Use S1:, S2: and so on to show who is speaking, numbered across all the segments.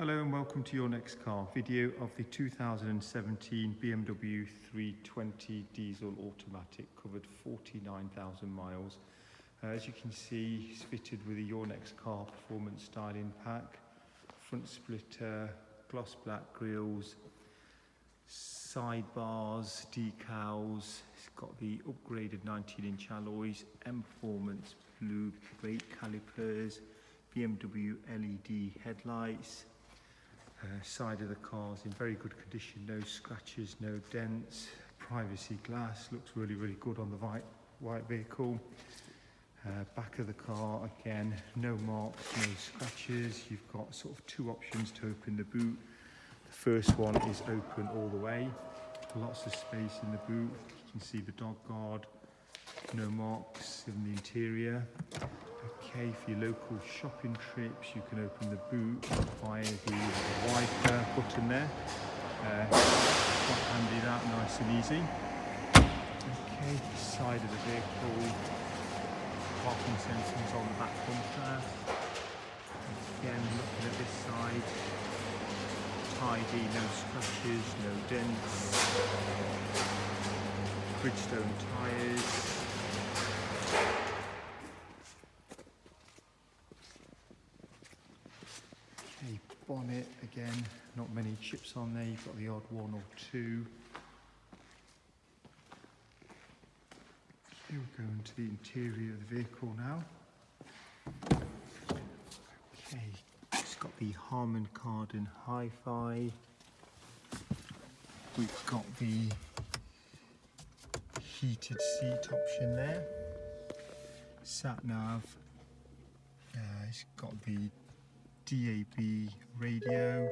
S1: Hello and welcome to Your Next Car video of the 2017 BMW 320 diesel automatic, covered 49,000 miles. As you can see, it's fitted with a Your Next Car performance styling pack, front splitter, gloss black grills, sidebars, decals. It's got the upgraded 19-inch alloys, M Performance blue brake calipers, BMW LED headlights. Side of the car's in very good condition, no scratches, no dents, privacy glass, looks really good on the white vehicle. Back of the car, again, no marks, no scratches. You've got sort of two options to open the boot. The first one is open all the way, lots of space in the boot. You can see the dog guard, no marks in the interior. Okay, for your local shopping trips, you can open the boot via the wiper button there. Quite handy that, nice and easy. Okay, side of the vehicle, parking sensors on the back bumper. Again, looking at this side, tidy, no scratches, no dents. Bridgestone tyres. Bonnet, again, not many chips on there, you've got the odd one or two. Okay, we'll go into the interior of the vehicle now. Okay, it's got the Harman Kardon Hi-Fi. We've got the heated seat option there. Sat nav. It's got the DAB radio,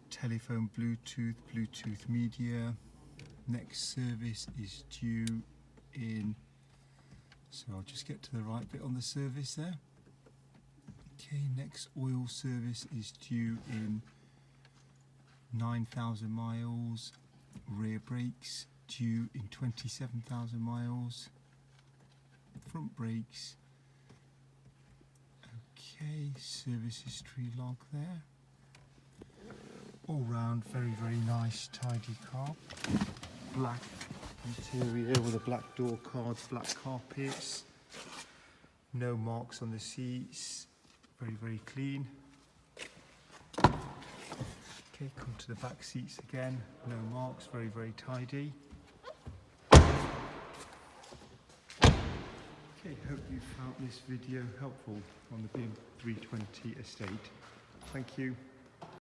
S1: telephone, Bluetooth media. Next service is due in, so I'll just get to the right bit on the service there. Okay, next oil service is due in 9,000 miles. Rear brakes due in 27,000 miles. Front brakes. Okay, service history log there. All round, very nice, tidy car. Black interior with a black door cards, black carpets. No marks on the seats. Very clean. Okay, come to the back seats again. No marks, very tidy. Okay, hope you found this video helpful on the BMW 320 estate. Thank you.